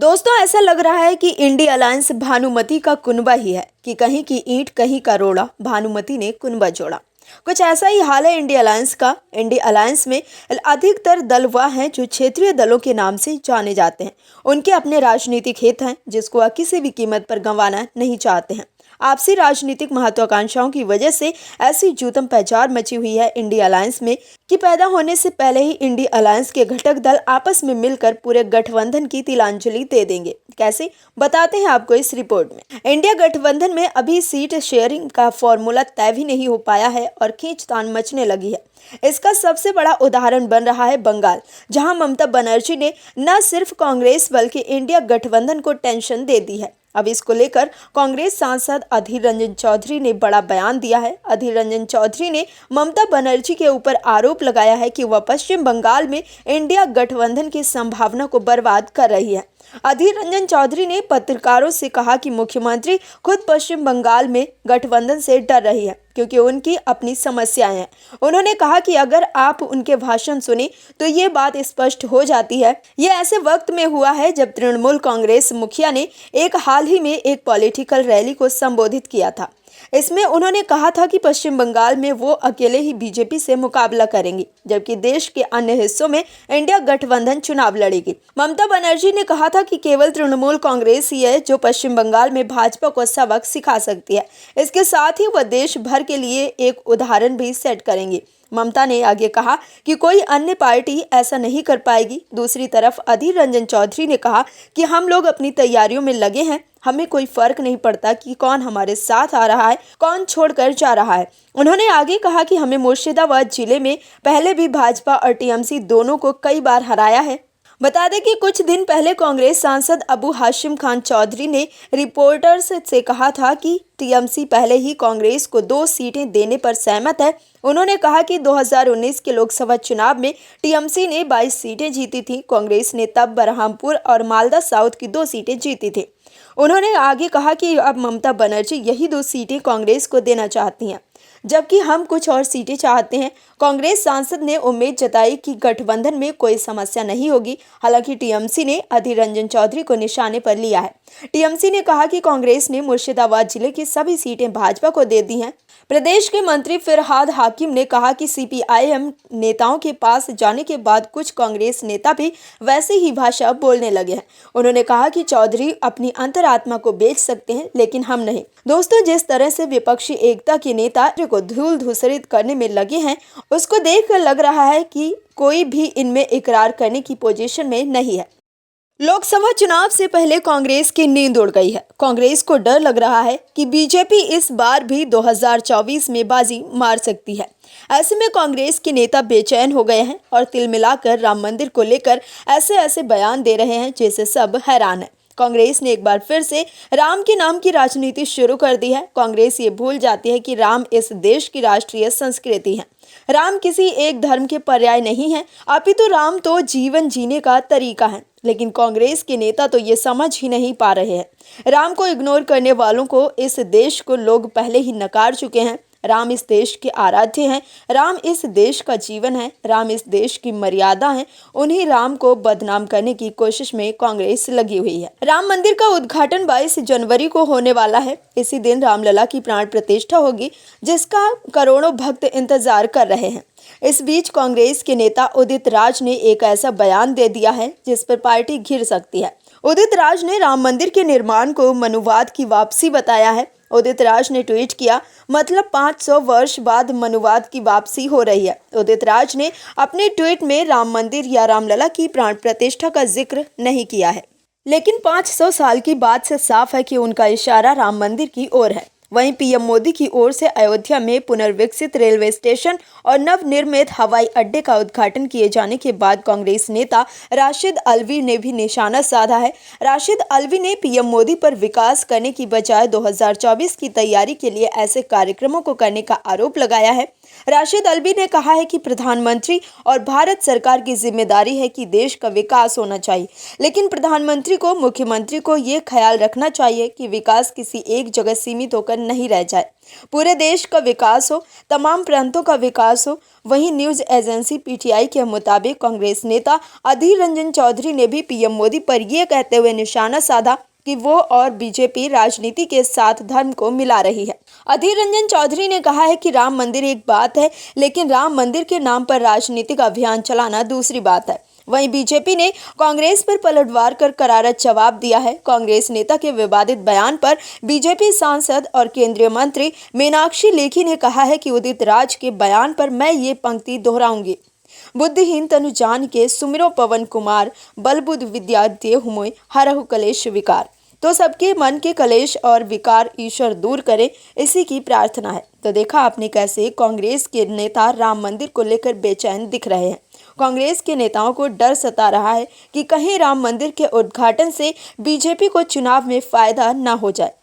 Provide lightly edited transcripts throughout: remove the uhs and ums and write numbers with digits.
दोस्तों, ऐसा लग रहा है कि इंडी अलायंस भानुमति का कुनबा ही है कि कहीं की ईंट कहीं का रोड़ा, भानुमति ने कुनबा जोड़ा। कुछ ऐसा ही हाल है इंडी अलायंस का। इंडी अलायंस में अधिकतर दल वह हैं जो क्षेत्रीय दलों के नाम से जाने जाते हैं। उनके अपने राजनीतिक हित हैं जिसको वह किसी भी कीमत पर गंवाना नहीं चाहते हैं। आपसी राजनीतिक महत्वाकांक्षाओं की वजह से ऐसी जूतम पहचान मची हुई है इंडी अलायंस में कि पैदा होने से पहले ही इंडी अलायंस के घटक दल आपस में मिलकर पूरे गठबंधन की तिलांजलि दे देंगे। कैसे, बताते हैं आपको इस रिपोर्ट में। इंडिया गठबंधन में अभी सीट शेयरिंग का फॉर्मूला तय भी नहीं हो पाया है और खींचतान मचने लगी है। इसका सबसे बड़ा उदाहरण बन रहा है बंगाल, जहां ममता बनर्जी ने न सिर्फ कांग्रेस बल्कि इंडिया गठबंधन को टेंशन दे दी है। अब इसको लेकर कांग्रेस सांसद अधीर रंजन चौधरी ने बड़ा बयान दिया है। अधीर रंजन चौधरी ने ममता बनर्जी के ऊपर आरोप लगाया है कि वह पश्चिम बंगाल में इंडिया गठबंधन की संभावना को बर्बाद कर रही है। अधीर रंजन चौधरी ने पत्रकारों से कहा कि मुख्यमंत्री खुद पश्चिम बंगाल में गठबंधन से डर रही है क्योंकि उनकी अपनी समस्याएं हैं। उन्होंने कहा कि अगर आप उनके भाषण सुने तो ये बात स्पष्ट हो जाती है। ये ऐसे वक्त में हुआ है जब तृणमूल कांग्रेस मुखिया ने हाल ही में एक पॉलिटिकल रैली को संबोधित किया था। इसमें उन्होंने कहा था कि पश्चिम बंगाल में वो अकेले ही बीजेपी से मुकाबला करेंगी, जबकि देश के अन्य हिस्सों में इंडिया गठबंधन चुनाव लड़ेगी। ममता बनर्जी ने कहा था कि केवल तृणमूल कांग्रेस ही है जो पश्चिम बंगाल में भाजपा को सबक सिखा सकती है। इसके साथ ही वह देश भर के लिए एक उदाहरण भी सेट करेंगी। ममता ने आगे कहा कि कोई अन्य पार्टी ऐसा नहीं कर पाएगी। दूसरी तरफ अधीर रंजन चौधरी ने कहा कि हम लोग अपनी तैयारियों में लगे हैं, हमें कोई फर्क नहीं पड़ता कि कौन हमारे साथ आ रहा है, कौन छोड़कर जा रहा है। उन्होंने आगे कहा कि हमें मुर्शिदाबाद जिले में पहले भी भाजपा और टीएमसी दोनों को कई बार हराया है। बता दें कि कुछ दिन पहले कांग्रेस सांसद अबू हाशिम खान चौधरी ने रिपोर्टर्स से कहा था कि टीएमसी पहले ही कांग्रेस को 2 सीटें देने पर सहमत है। उन्होंने कहा कि 2019 के लोकसभा चुनाव में टीएमसी ने 22 सीटें जीती थी। कांग्रेस ने तब बरहामपुर और मालदा साउथ की 2 सीटें जीती थी। उन्होंने आगे कहा कि अब ममता बनर्जी यही 2 सीटें कांग्रेस को देना चाहती हैं, जबकि हम कुछ और सीटें चाहते हैं। कांग्रेस सांसद ने उम्मीद जताई कि गठबंधन में कोई समस्या नहीं होगी। हालांकि टीएमसी ने अधीर रंजन चौधरी को निशाने पर लिया है। टीएमसी ने कहा कि कांग्रेस ने मुर्शिदाबाद जिले की सभी सीटें भाजपा को दे दी हैं। प्रदेश के मंत्री फिरहाद हाकिम ने कहा कि सीपीआईएम नेताओं के पास जाने के बाद कुछ कांग्रेस नेता भी वैसे ही भाषा बोलने लगे हैं। उन्होंने कहा कि चौधरी अपनी अंतरात्मा को बेच सकते हैं लेकिन हम नहीं। दोस्तों, जिस तरह से विपक्षी एकता के नेता को धूल धूसरित करने में लगे हैं, उसको देखकर लग रहा है कि कोई भी इनमें इकरार करने की पोजीशन में नहीं है। लोकसभा चुनाव से पहले कांग्रेस की नींद उड़ गई है। कांग्रेस को डर लग रहा है कि बीजेपी इस बार भी 2024 में बाजी मार सकती है। ऐसे में कांग्रेस के नेता बेचैन हो गए हैं और तिल मिलाकर राम मंदिर को लेकर ऐसे बयान दे रहे हैं जैसे सब हैरान है। कांग्रेस ने एक बार फिर से राम के नाम की राजनीति शुरू कर दी है। कांग्रेस ये भूल जाती है कि राम इस देश की राष्ट्रीय संस्कृति है। राम किसी एक धर्म के पर्याय नहीं है, अपितु राम तो जीवन जीने का तरीका है। लेकिन कांग्रेस के नेता तो ये समझ ही नहीं पा रहे हैं। राम को इग्नोर करने वालों को इस देश को लोग पहले ही नकार चुके हैं। राम इस देश के आराध्य हैं, राम इस देश का जीवन है, राम इस देश की मर्यादा है। उन्हीं राम को बदनाम करने की कोशिश में कांग्रेस लगी हुई है। राम मंदिर का उद्घाटन 22 जनवरी को होने वाला है। इसी दिन रामलला की प्राण प्रतिष्ठा होगी, जिसका करोड़ों भक्त इंतजार कर रहे हैं। इस बीच कांग्रेस के नेता उदित राज ने एक ऐसा बयान दे दिया है जिस पर पार्टी घिर सकती है। उदित राज ने राम मंदिर के निर्माण को मनुवाद की वापसी बताया है। उदित राज ने ट्वीट किया, मतलब 500 वर्ष बाद मनुवाद की वापसी हो रही है। उदित राज ने अपने ट्वीट में राम मंदिर या रामलला की प्राण प्रतिष्ठा का जिक्र नहीं किया है, लेकिन 500 साल की बात से साफ है कि उनका इशारा राम मंदिर की ओर है। वहीं पीएम मोदी की ओर से अयोध्या में पुनर्विकसित रेलवे स्टेशन और नवनिर्मित हवाई अड्डे का उद्घाटन किए जाने के बाद कांग्रेस नेता राशिद अल्वी ने भी निशाना साधा है। राशिद अल्वी ने पीएम मोदी पर विकास करने की बजाय 2024 की तैयारी के लिए ऐसे कार्यक्रमों को करने का आरोप लगाया है। राशिद अल्वी ने कहा है कि प्रधानमंत्री और भारत सरकार की जिम्मेदारी है कि देश का विकास होना चाहिए, लेकिन प्रधानमंत्री को, मुख्यमंत्री को ये ख्याल रखना चाहिए कि विकास किसी एक जगह सीमित होकर नहीं रह जाए, पूरे देश का विकास हो, तमाम प्रांतों का विकास हो। वहीं न्यूज एजेंसी पीटीआई के मुताबिक कांग्रेस नेता अधीर रंजन चौधरी ने भी पीएम मोदी पर यह कहते हुए निशाना साधा कि वो और बीजेपी राजनीति के साथ धर्म को मिला रही है। अधीर रंजन चौधरी ने कहा है कि राम मंदिर एक बात है, लेकिन राम मंदिर के नाम पर राजनीतिक अभियान चलाना दूसरी बात है। वहीं बीजेपी ने कांग्रेस पर पलटवार कर करारा जवाब दिया है। कांग्रेस नेता के विवादित बयान पर बीजेपी सांसद और केंद्रीय मंत्री मीनाक्षी लेखी ने कहा है कि उदित राज के बयान पर मैं ये पंक्ति दोहराऊंगी, बुद्धिहीन तनु जान के सुमिरो पवन कुमार, बलबुद्ध विद्या देहु मोय, हरहु कलेश विकार। तो सबके मन के कलेश और विकार ईश्वर दूर करे, इसी की प्रार्थना है। तो देखा आपने कैसे कांग्रेस के नेता राम मंदिर को लेकर बेचैन दिख रहे हैं। कांग्रेस के नेताओं को डर सता रहा है कि कहीं राम मंदिर के उद्घाटन से बीजेपी को चुनाव में फायदा न हो जाए।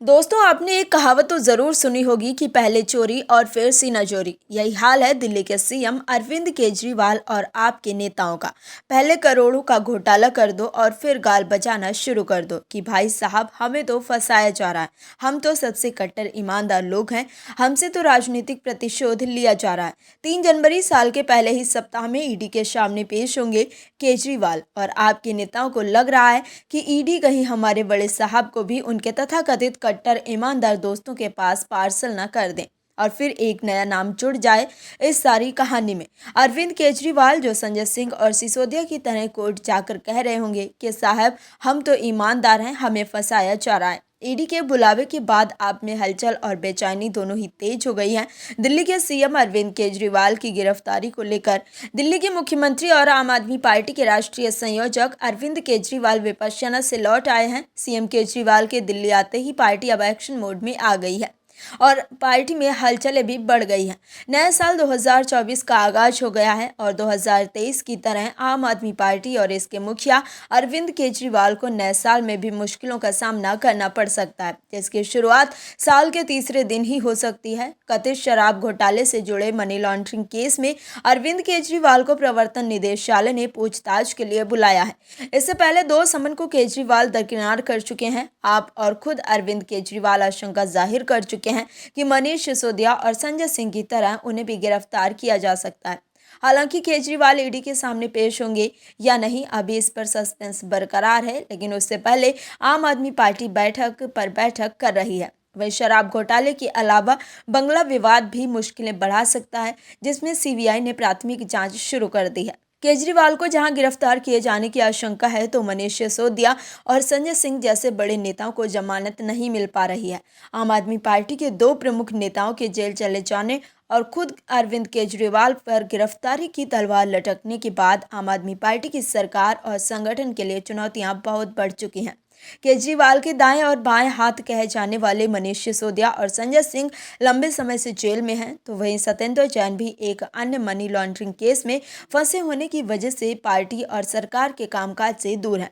दोस्तों, आपने एक कहावत तो जरूर सुनी होगी कि पहले चोरी और फिर सीना चोरी। यही हाल है दिल्ली के सीएम अरविंद केजरीवाल और आपके नेताओं का। पहले करोड़ों का घोटाला कर दो और फिर गाल बजाना शुरू कर दो कि भाई साहब हमें तो फंसाया जा रहा है, हम तो सबसे कट्टर ईमानदार लोग हैं, हमसे तो राजनीतिक प्रतिशोध लिया जा रहा है। 3 जनवरी साल के पहले ही सप्ताह में ईडी के सामने पेश होंगे केजरीवाल और आपके नेताओं को लग रहा है कि ईडी कहीं हमारे बड़े साहब को भी उनके तथाकथित कट्टर ईमानदार दोस्तों के पास पार्सल न कर दें और फिर एक नया नाम जुड़ जाए इस सारी कहानी में। अरविंद केजरीवाल जो संजय सिंह और सिसोदिया की तरह कोर्ट जाकर कह रहे होंगे कि साहब हम तो ईमानदार हैं, हमें फंसाया जा रहा है। ईडी के बुलावे के बाद आप में हलचल और बेचैनी दोनों ही तेज हो गई है। दिल्ली के सीएम अरविंद केजरीवाल की गिरफ्तारी को लेकर दिल्ली के मुख्यमंत्री और आम आदमी पार्टी के राष्ट्रीय संयोजक अरविंद केजरीवाल विपश्यना से लौट आए हैं। सीएम केजरीवाल के दिल्ली आते ही पार्टी अब एक्शन मोड में आ गई है और पार्टी में हलचलें भी बढ़ गई हैं। नया साल 2024 का आगाज हो गया है और 2023 की तरह आम आदमी पार्टी और इसके मुखिया अरविंद केजरीवाल को नए साल में भी मुश्किलों का सामना करना पड़ सकता है, जिसकी शुरुआत साल के तीसरे दिन ही हो सकती है। कथित शराब घोटाले से जुड़े मनी लॉन्ड्रिंग केस में अरविंद केजरीवाल को प्रवर्तन निदेशालय ने पूछताछ के लिए बुलाया है। इससे पहले 2 समन को केजरीवाल दरकिनार कर चुके हैं। आप और खुद अरविंद केजरीवाल आशंका जाहिर कर चुके हैं कि मनीष सिसोदिया और संजय सिंह की तरह उन्हें भी गिरफ्तार किया जा सकता है। हालांकि केजरीवाल ईडी के सामने पेश होंगे या नहीं, अभी इस पर सस्पेंस बरकरार है, लेकिन उससे पहले आम आदमी पार्टी बैठक पर बैठक कर रही है। वहीं शराब घोटाले के अलावा बंगला विवाद भी मुश्किलें बढ़ा सकता है, जिसमें सीबीआई ने प्राथमिक जांच शुरू कर दी है। केजरीवाल को जहां गिरफ्तार किए जाने की आशंका है तो मनीष सिसोदिया और संजय सिंह जैसे बड़े नेताओं को जमानत नहीं मिल पा रही है। आम आदमी पार्टी के 2 प्रमुख नेताओं के जेल चले जाने और खुद अरविंद केजरीवाल पर गिरफ्तारी की तलवार लटकने के बाद आम आदमी पार्टी की सरकार और संगठन के लिए चुनौतियां बहुत बढ़ चुकी हैं। केजरीवाल के दाएं और बाएं हाथ कहे जाने वाले मनीष सिसोदिया और संजय सिंह लंबे समय से जेल में हैं, तो वहीं सत्येंद्र जैन भी एक अन्य मनी लॉन्ड्रिंग केस में फंसे होने की वजह से पार्टी और सरकार के कामकाज से दूर हैं।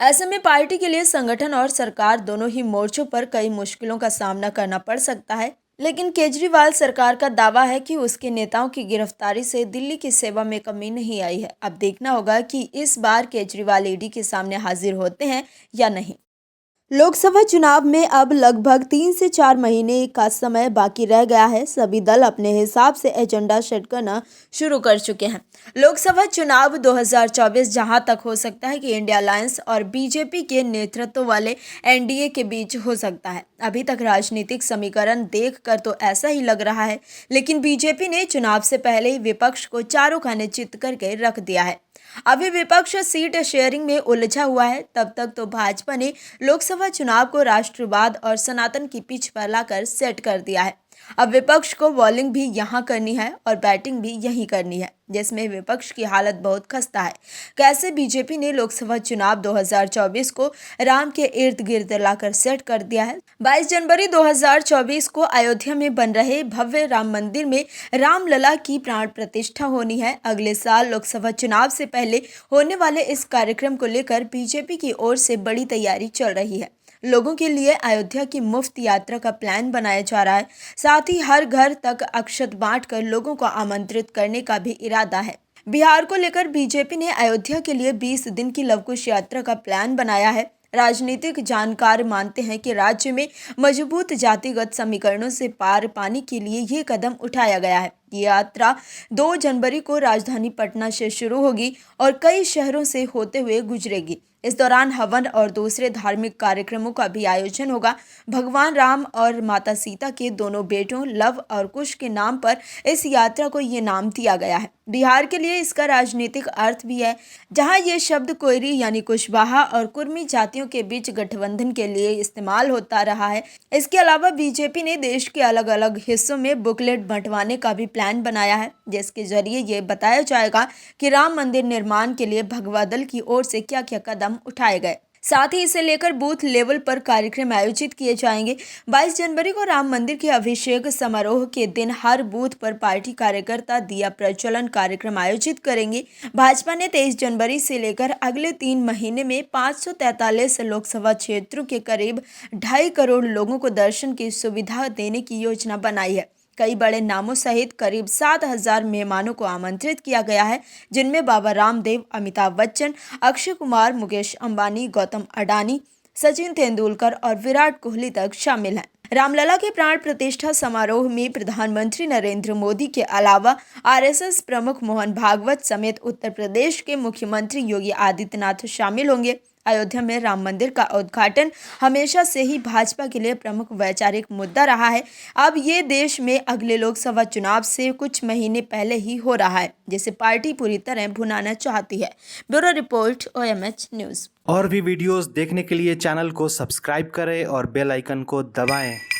ऐसे में पार्टी के लिए संगठन और सरकार दोनों ही मोर्चों पर कई मुश्किलों का सामना करना पड़ सकता है। लेकिन केजरीवाल सरकार का दावा है कि उसके नेताओं की गिरफ्तारी से दिल्ली की सेवा में कमी नहीं आई है। अब देखना होगा कि इस बार केजरीवाल ईडी के सामने हाजिर होते हैं या नहीं। लोकसभा चुनाव में अब लगभग 3 से 4 महीने का समय बाकी रह गया है। सभी दल अपने हिसाब से एजेंडा सेट करना शुरू कर चुके हैं। लोकसभा चुनाव 2024 जहां तक हो सकता है कि इंडिया अलायंस और बीजेपी के नेतृत्व वाले एनडीए के बीच हो सकता है। अभी तक राजनीतिक समीकरण देखकर तो ऐसा ही लग रहा है, लेकिन बीजेपी ने चुनाव से पहले ही विपक्ष को चारों खाने चित करके रख दिया है। अभी विपक्ष सीट शेयरिंग में उलझा हुआ है। तब तक तो भाजपा ने लोकसभा चुनाव को राष्ट्रवाद और सनातन की पिच पर लाकर सेट कर दिया है। अब विपक्ष को बॉलिंग भी यहाँ करनी है और बैटिंग भी यहीं करनी है, जिसमें विपक्ष की हालत बहुत खस्ता है। कैसे बीजेपी ने लोकसभा चुनाव 2024 को राम के इर्द गिर्द लाकर सेट कर दिया है। 22 जनवरी 2024 को अयोध्या में बन रहे भव्य राम मंदिर में रामलला की प्राण प्रतिष्ठा होनी है। अगले साल लोकसभा चुनाव से पहले होने वाले इस कार्यक्रम को लेकर बीजेपी की ओर से बड़ी तैयारी चल रही है। लोगों के लिए अयोध्या की मुफ्त यात्रा का प्लान बनाया जा रहा है। साथ ही हर घर तक अक्षत बांटकर लोगों को आमंत्रित करने का भी इरादा है। बिहार को लेकर बीजेपी ने अयोध्या के लिए 20 दिन की लवकुश यात्रा का प्लान बनाया है। राजनीतिक जानकार मानते हैं कि राज्य में मजबूत जातिगत समीकरणों से पार पाने के लिए ये कदम उठाया गया है। ये यात्रा 2 जनवरी को राजधानी पटना से शुरू होगी और कई शहरों से होते हुए गुजरेगी। इस दौरान हवन और दूसरे धार्मिक कार्यक्रमों का भी आयोजन होगा। भगवान राम और माता सीता के दोनों बेटों लव और कुश के नाम पर इस यात्रा को ये नाम दिया गया है। बिहार के लिए इसका राजनीतिक अर्थ भी है, जहां ये शब्द कोयरी यानी कुशवाहा और कुर्मी जातियों के बीच गठबंधन के लिए इस्तेमाल होता रहा है। इसके अलावा बीजेपी ने देश के अलग अलग हिस्सों में बुकलेट बंटवाने का भी प्लान बनाया है, जिसके जरिए ये बताया जाएगा कि राम मंदिर निर्माण के लिए भगवा दल की ओर से क्या क्या कदम उठाए गए। साथ ही इसे लेकर बूथ लेवल पर कार्यक्रम आयोजित किए जाएंगे। 22 जनवरी को राम मंदिर के अभिषेक समारोह के दिन हर बूथ पर पार्टी कार्यकर्ता दिया प्रज्वलन कार्यक्रम आयोजित करेंगे। भाजपा ने 23 जनवरी से लेकर अगले 3 महीने में 543 लोकसभा क्षेत्रों के करीब 2.5 करोड़ लोगों को दर्शन की सुविधा देने की योजना बनाई है। कई बड़े नामों सहित करीब 7,000 मेहमानों को आमंत्रित किया गया है, जिनमें बाबा रामदेव, अमिताभ बच्चन, अक्षय कुमार, मुकेश अंबानी, गौतम अडानी, सचिन तेंदुलकर और विराट कोहली तक शामिल हैं। रामलला के प्राण प्रतिष्ठा समारोह में प्रधानमंत्री नरेंद्र मोदी के अलावा आरएसएस प्रमुख मोहन भागवत समेत उत्तर प्रदेश के मुख्यमंत्री योगी आदित्यनाथ शामिल होंगे। अयोध्या में राम मंदिर का उद्घाटन हमेशा से ही भाजपा के लिए प्रमुख वैचारिक मुद्दा रहा है। अब ये देश में अगले लोकसभा चुनाव से कुछ महीने पहले ही हो रहा है, जिसे पार्टी पूरी तरह भुनाना चाहती है। Bureau report, OMH news. और भी वीडियोस देखने के लिए चैनल को सब्सक्राइब करें और बेल आइकन को दबाएं।